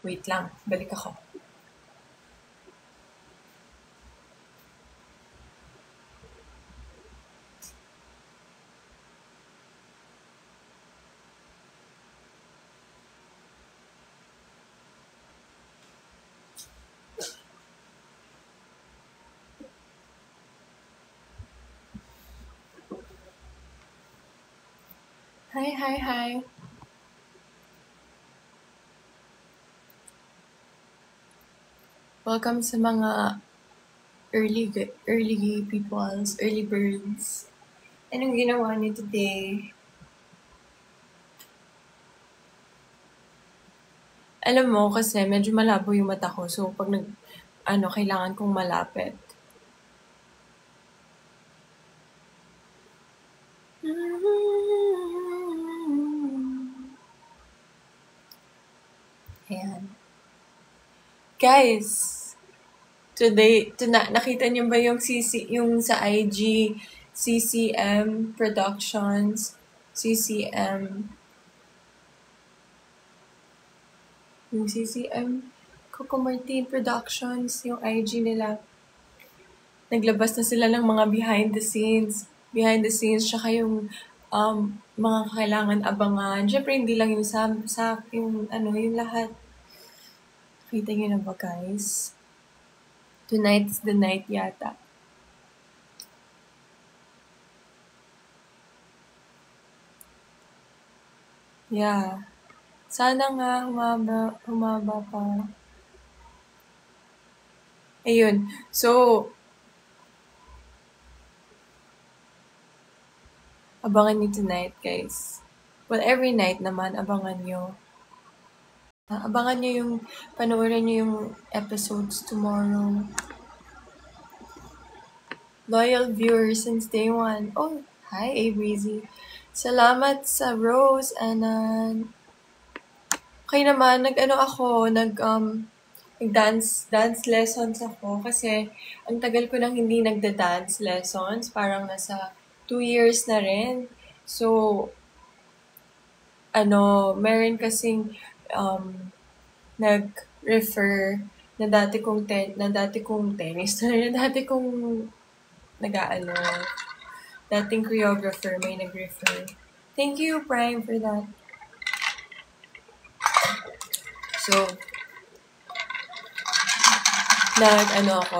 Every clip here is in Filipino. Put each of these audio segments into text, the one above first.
Wait lang, balik ako. Hi. Welcome sa mga early peoples, early birds. Anong ginawa niyo today? Alam mo, kasi medyo malabo yung mata ko. So, pag kailangan kong malapit. Ayan. Guys, nakita niyo ba yung yung sa IG, CCM Productions, CCM, yung CCM, Coco Martin Productions, yung IG nila. Naglabas na sila ng mga behind the scenes, tsaka yung mga kailangan abangan. Siyempre, hindi lang yung yung lahat. Kita niyo na ba, guys? Tonight's the night yata. Yeah. Sana nga humaba pa. Ayun. So, abangan niyo tonight, guys. Well, every night naman, abangan niyo. Abangan niyo panoorin niyo yung episodes tomorrow. Loyal viewers since day one. Oh, hi, A-Breezy. Salamat sa Rose, Anan. Okay naman, nag-dance lessons ako kasi ang tagal ko nang hindi nagda-dance lessons. Parang nasa 2 years na rin. So, meron kasing nag-refer na dati kong tennis, na dati kong dating choreographer may nag-refer. Thank you, Prime, for that. So,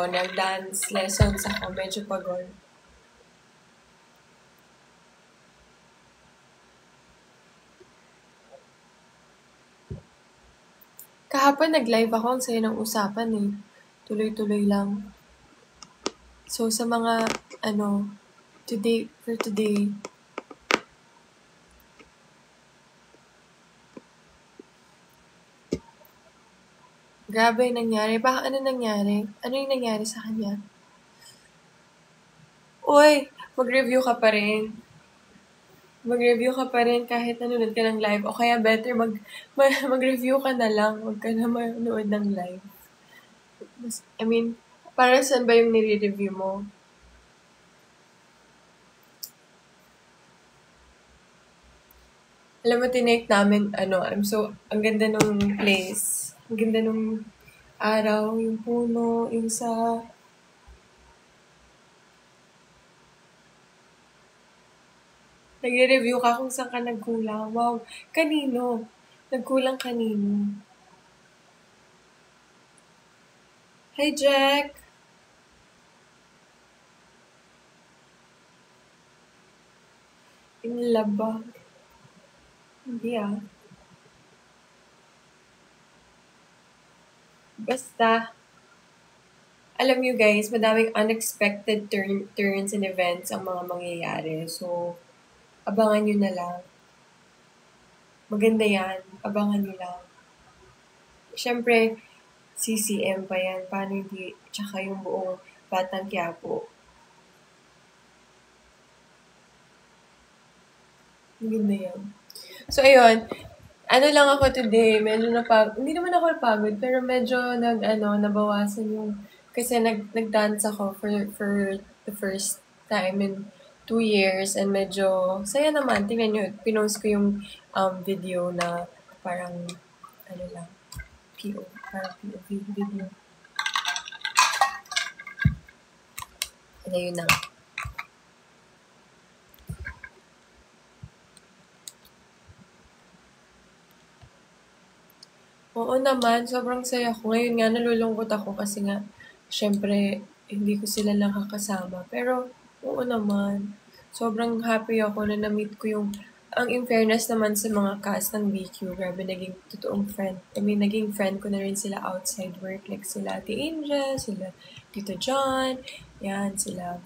nag-dance lessons ako. Medyo pagod. Kahapon nag-live ako. Ang saya ng usapan eh. Tuloy-tuloy lang. So, sa mga, for today, grabe yung nangyari. Ano nangyari? Ano yung nangyari sa kanya? Uy, mag-review ka pa rin. Mag-review ka pa rin kahit nanonood ka ng live. O kaya better mag-review ka na lang. Huwag ka na manood ng live. I mean, para saan ba yung nire-review mo? Alam mo, tinake namin, ang ganda nung place. Ang ganda nung araw, yung puno, yung sa... Nagre-review ka kung saan ka nagkulang. Wow, kanino? Nagkulang kanino? Hi, Jack! In love ba? Hindi ah. Basta, alam nyo guys, madaming unexpected turns and events ang mga mangyayari. So, abangan nyo na lang. Maganda yan. Abangan nyo lang. Siyempre, CCM pa yan. Paano hindi? Tsaka yung buong Batang Quiapo. Maganda yan. So, ayun. Lang ako today, medyo hindi naman ako napagod, pero medyo nabawasan yung, kasi nag-dance ako for the first time in 2 years, and medyo, saya naman, tingnan nyo, pinost ko yung video na parang, lang, parang POV video. Ayun na nga. Oo naman, sobrang saya ko. Ngayon nga, nalulungkot ako kasi nga, syempre, hindi ko sila nakakasama. Pero, oo naman, sobrang happy ako na na-meet ko yung, ang in fairness naman sa mga cast ng BQ, grabe, naging totoong friend. I mean, naging friend ko na rin sila outside work. Like sila Ate Angel, sila Tito John, yan, sila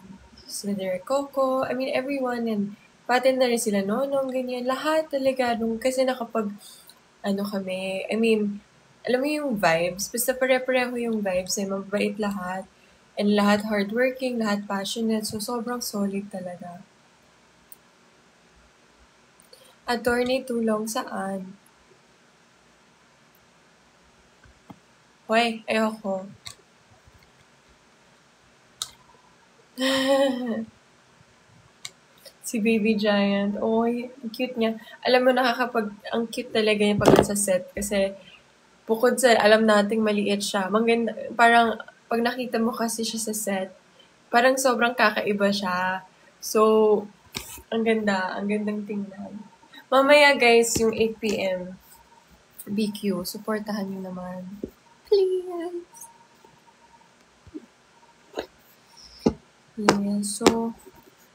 Derek Coco. I mean, everyone, and pati na rin sila Nonong, ganyan. Lahat talaga, kasi ano kami, I mean, alam mo yung vibes, basta pare-pareho yung vibes eh, mabait lahat, and lahat hardworking, lahat passionate, so sobrang solid talaga. Attorney Tulong saan? Hoy, ayoko. Si Baby Giant, oh, ang cute niya. Alam mo, ang cute talaga niya pag nasa set, kasi bukod sa alam nating maliit siya, maganda, parang pag nakita mo kasi siya sa set, parang sobrang kakaiba siya. So, ang gandang tingnan. Mamaya guys, yung 8 p.m. BQ, supportahan niyo naman. Please. Yeah, so,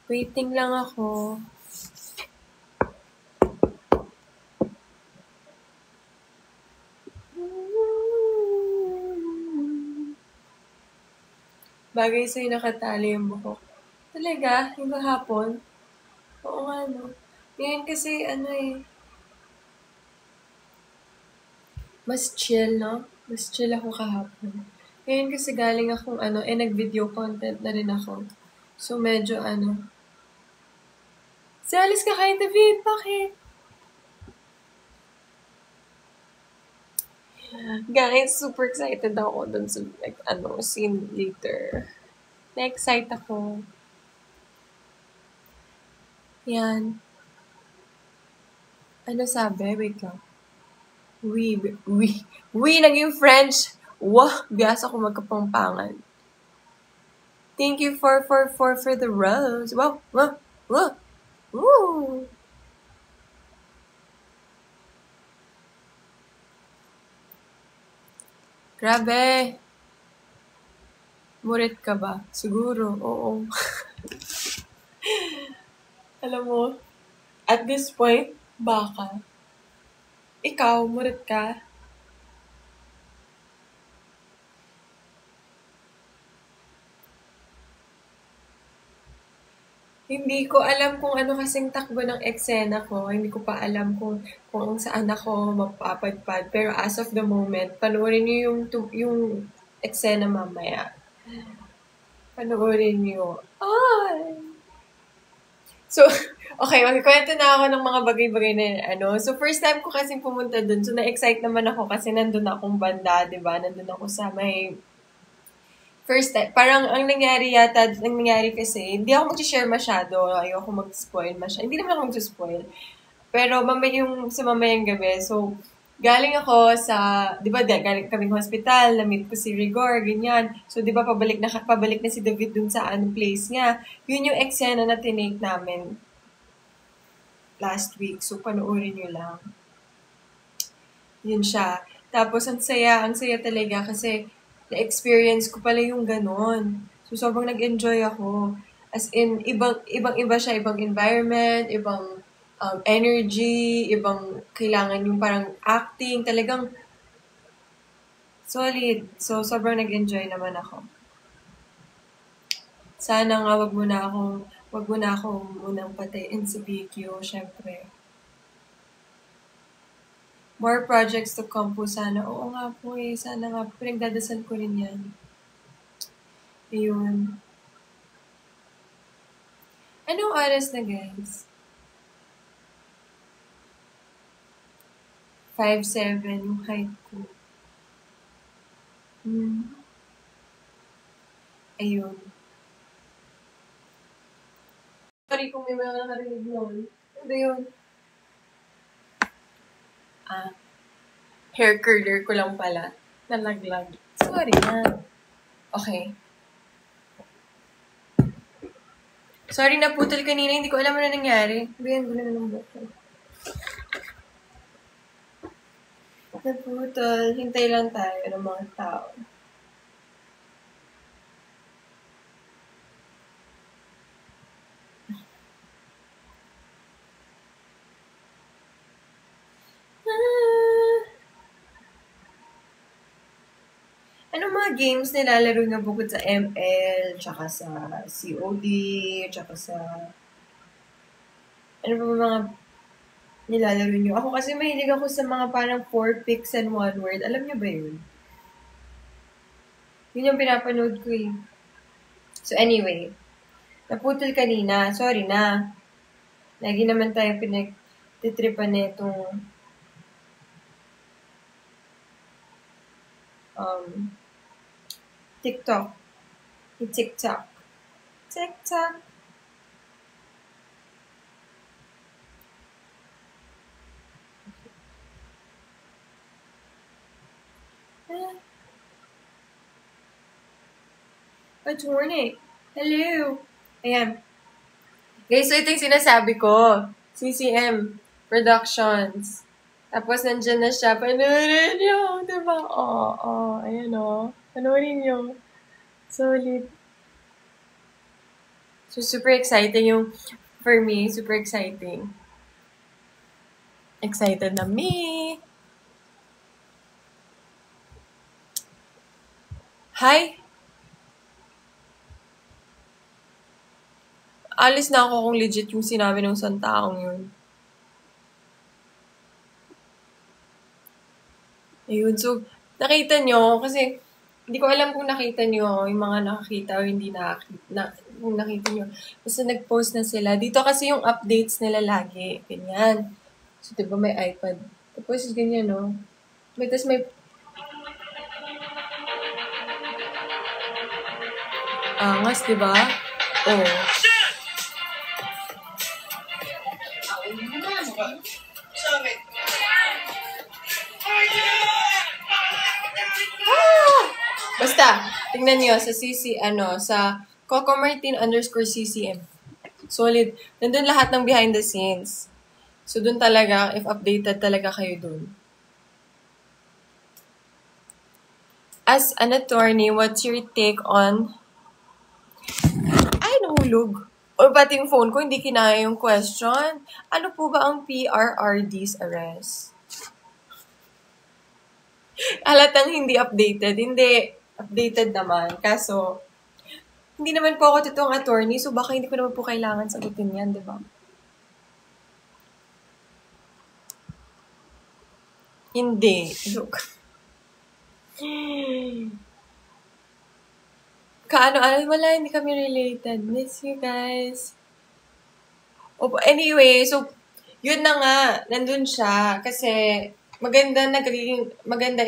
waiting lang ako. Bagay sa'yo nakatali yung buhok. Talaga? Yung kahapon? Oo nga, no? Ngayon kasi, mas chill, no? Mas chill ako kahapon. Ngayon kasi galing akong nag-video content na rin ako. So, medyo Si Alice ka kay David, bakit? Guys, super excited ako dun sa, scene later. Na-excite ako. Yan. Ano sabi? Wait lang. We, naging French. Wah, biyasa ko magkapangpangan. Thank you for the rose. Wow. Woo. Grabe. Murit ka ba? Siguro, oo. Alam mo, at this point, baka. Ikaw, murit ka? Hindi ko alam kung ano kasing takbo ng eksena ko. Hindi ko pa alam kung saan ako mapapadpad. Pero as of the moment, panoorin niyo yung eksena mamaya. Panoorin niyo. Ay! So, okay, magkwento na ako ng mga bagay-bagay na So, first time ko kasing pumunta dun. So, na-excite naman ako kasi nandun akong banda, di ba? Nandun ako sa may first time. Parang ang nangyari kasi, hindi ako mag-share masyado. Ayoko mag-spoil masyado. Hindi naman ako mag-spoil. Pero sa mamayang gabi, so, galing ako sa, di ba, galing kaming hospital, na-meet ko si Rigor, ganyan. So, di ba, pabalik na si David dun sa place niya. Yun yung eksena na tinake namin last week. So, panoorin nyo lang. Yun siya. Tapos, ang saya talaga kasi na-experience ko pala yung ganon. So, sobrang nag-enjoy ako. As in, ibang-iba siya, ibang environment, ibang energy, ibang kailangan yung parang acting, talagang solid. So, sobrang nag-enjoy naman ako. Sana nga wag mo na akong munang patayin sa BQ, syempre. More projects to come po sana. Oo nga po eh. Sana nga. Pinagdadasal ko rin yan. Ayun. Anong oras na guys? 5'7" yung height ko. Ayun. Sorry kung may mga nakarinig noon. Ano yun? Hair curler ko lang pala. Nalaglag. Sorry na. Okay. Sorry, naputol kanina. Hindi ko alam ano nangyari. Bigyan ko na ng butol. Naputol. Hintay lang tayo ng mga tao. Anong mga games nilalaro nga bukod sa ML, tsaka sa COD, tsaka sa... Ano ba mga nilalaro nyo? Ako kasi mahilig ako sa mga parang 4 pics and 1 word. Alam nyo ba yun? Yun yung pinapanood ko eh. So anyway, naputol kanina. Sorry na. Lagi naman tayo pinagtitripan na itong TikTok. TikTok. TikTok. Attorney. Hello. Ayan. Guys, so ito yung sinasabi ko. CCM Productions. Tapos nandyan na siya. Panoorin nyo. Diba? Oo. Ayan o. Panoorin nyo. Solid. So, super exciting yung, for me, super exciting. Excited na me. Hi. Alis na ako kung legit yung sinabi ng isang taong yun. Ayun, so, nakita nyo, kasi, hindi ko alam kung nakita nyo, yung mga nakakita o hindi nakakita, kung nakita nyo. Basta nag-post na sila. Dito kasi yung updates nila lagi. Ganyan. So, diba may iPad. Tapos, ganyan, no? Tapos may... Angas, diba? Oh. Basta, tingnan nyo sa sa Coco Martin _CCM. Solid. Nandun lahat ng behind the scenes. So, dun talaga, if updated talaga kayo dun. As an attorney, what's your take on... Ay, nahulog. O pati yung phone ko, hindi kinaya yung question. Ano po ba ang PRRD's arrest? Halatang hindi updated. Hindi. Updated naman. Kaso, hindi naman po ako totoong attorney, so baka hindi ko naman po kailangan sagutin yan, di ba? Hindi. Joke. Wala, hindi kami related. Miss you guys. Anyway, so, yun na nga, nandun siya. Kasi, maganda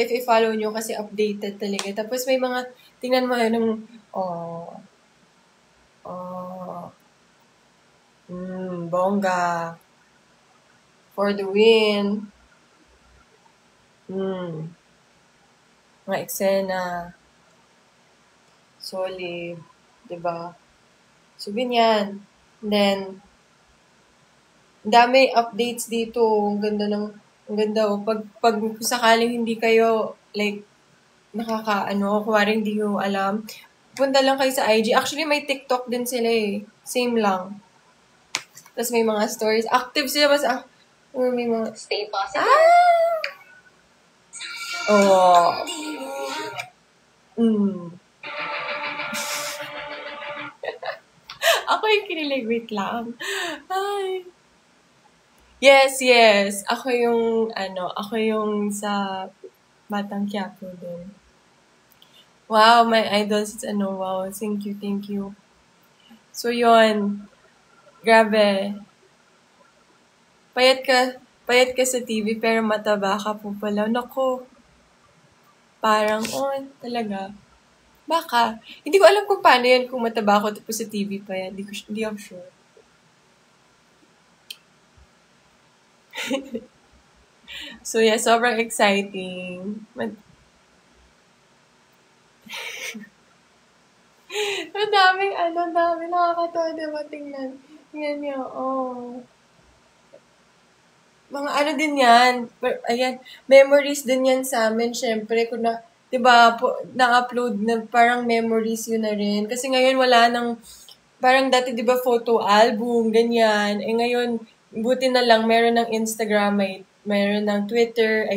if i-follow nyo kasi updated talaga. Tapos may mga, tingnan mo yun, bongga. For the win. Mga eksena. Solid. Diba? So, ganyan. And then, dami updates dito. Ang ganda o. Pag sakaling hindi kayo, like, kuwari hindi nyo alam, punta lang kayo sa IG. Actually, may TikTok din sila eh. Same lang. Tapos may mga stories. Active sila ba sa... Or may mga... Stay positive. Ako yung kinilig. Wait lang. Ay. Yes. Ako yung sa Batang Quiapo din. Wow, my idols. Wow. Thank you. So, yun. Grabe. Payat ka sa TV, pero mataba ka po pala. Naku. Parang, talaga. Baka. Hindi ko alam kung paano yan kung mataba ako tapos sa TV pa yan. Hindi ako sure. So yeah, sobrang exciting. Ang daming ang daming nakakatawa diba tingnan. Tingnan niyo, oh. Mga ano din yan, ayan, memories din yan sa amin, syempre, kung na, diba, na-upload na parang memories yun na rin. Kasi ngayon wala nang, parang dati diba photo album, ganyan. Eh ngayon, buti na lang, meron ng Instagram, meron ng Twitter,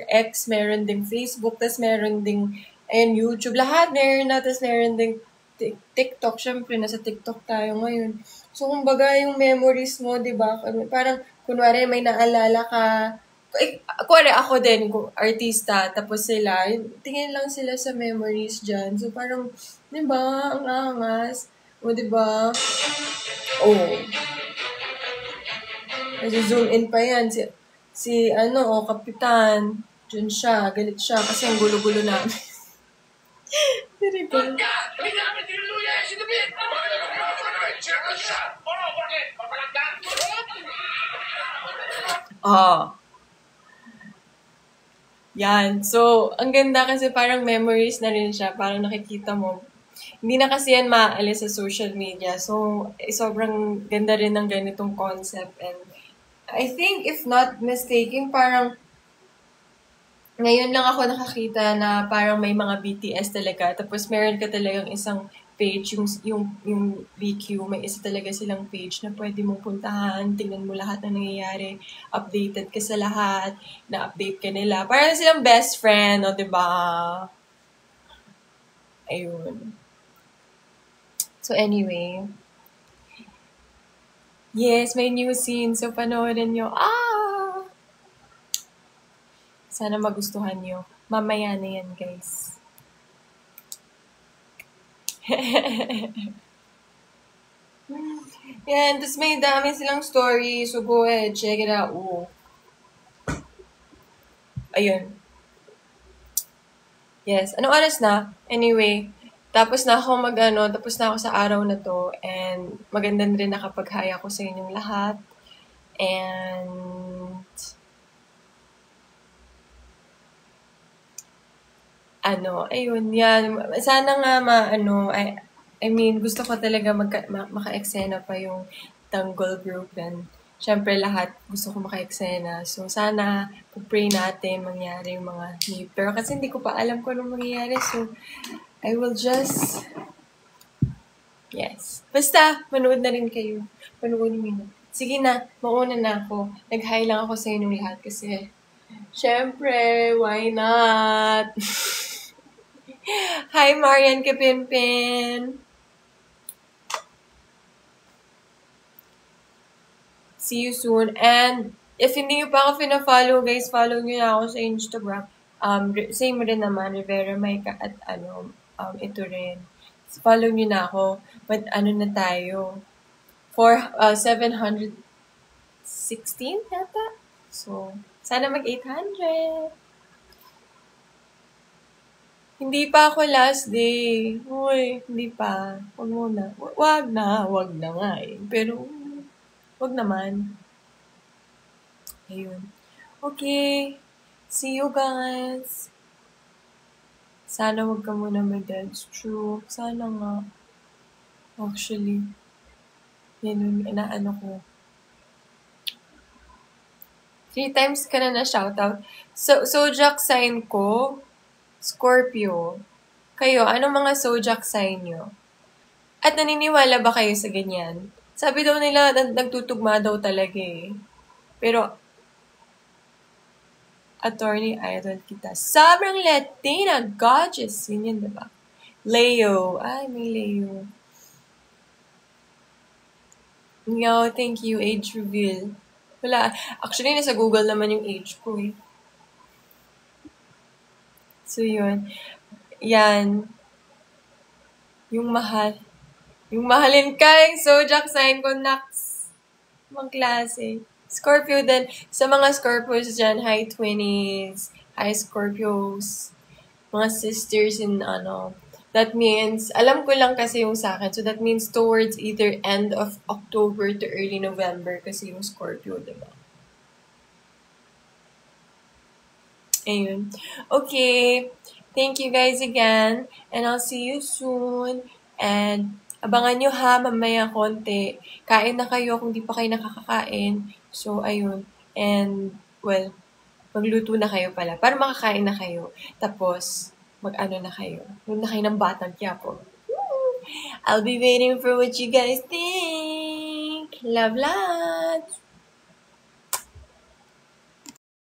X, meron ding Facebook, tas meron ding, ayun, YouTube, lahat meron na, tas meron ding TikTok, syempre, nasa TikTok tayo ngayon. So, kumbaga, yung memories mo, di ba? Parang, kunwari, may naalala ka. Kunwari, ako din, kung artista, tapos sila, tingin lang sila sa memories dyan. So, parang, di ba? Ang angas. O, di ba? Oh. Zoom in pa yan. Kapitan. Diyan siya. Galit siya kasi ang gulo-gulo namin. Very good. Ah. Yan. So, ang ganda kasi parang memories na rin siya. Parang nakikita mo. Hindi na kasi yan maalis sa social media. So, sobrang ganda rin ng ganitong concept. And I think, if not mistaken, parang ngayon lang ako nakakita na parang may mga BTS talaga. Tapos meron ka talagang isang page, yung BQ, may isa talaga silang page na pwede mong puntahan, tingnan mo lahat ng nangyayari, updated ka sa lahat, na-update ka nila. Parang silang best friend, o diba? Ayun. So anyway, yes, may new scene. So panoorin nyo. Sana magustuhan nyo. Mamaya na yan, guys. Yan, tapos may dami silang story. So go ahead, check it out. Ooh. Ayun. Yes. Anong oras na? Anyway, tapos na ako tapos na ako sa araw na to. And maganda rin nakapaghaya ko sa inyong lahat. And ayun, yan. Sana nga I mean, gusto ko talaga maka-eksena pa yung Tanggol group and syempre lahat gusto ko maka-eksena. So, sana pray natin mangyari yung mga need. Pero kasi hindi ko pa alam kung anong mangyayari. So, I will just, yes. Basta, manood na rin kayo. Manood niyo. Sige na, mauna na ako. Nag-hi lang ako sa inyong lahat kasi, syempre, why not? Hi, Marian Kapinpin. See you soon. And if hindi nyo pa ako pina-follow, guys, follow nyo na ako sa Instagram. Same rin naman, Rivera Maika at ito rin. Follow nyo na ako. But na tayo? 716 yata? So, sana mag-800. Hindi pa ako last day. Uy, hindi pa. Huwag muna. Wag na nga eh. Pero, wag naman. Ayun. Okay. See you guys. Sana wag ka muna mag-dead stroke. Sana nga. Actually, yan yung inaano ko. 3 times ka na shoutout. So, zodiac sign ko, Scorpio. Kayo, anong mga zodiac sign nyo? At naniniwala ba kayo sa ganyan? Sabi daw nila, nagtutugma daw talaga eh. Pero, attorney idol kita. Sobrang Latina, gorgeous. Yun, diba? Leo. Ay, may Leo. Yo, thank you. Age reveal. Wala. Actually, nasa Google naman yung age ko eh. So, yun. Yan. Yung mahal. Yung mahalin ka, yung zodiac sign ko, Nax. Ibang klase. Scorpio din. Sa mga Scorpios dyan, hi 20s, hi Scorpios, mga sisters in that means, alam ko lang kasi yung sa akin, so that means towards either end of October to early November kasi yung Scorpio, diba? Ayun. Okay. Thank you guys again. And I'll see you soon. And abangan nyo ha, mamaya konti. Kain na kayo kung di pa kayo nakakakain. So, ayun. And, well, magluto na kayo pala. Para makakain na kayo. Tapos, mag-ano na kayo. Huwag na kayo ng Batang Quiapo. I'll be waiting for what you guys think. Love, love.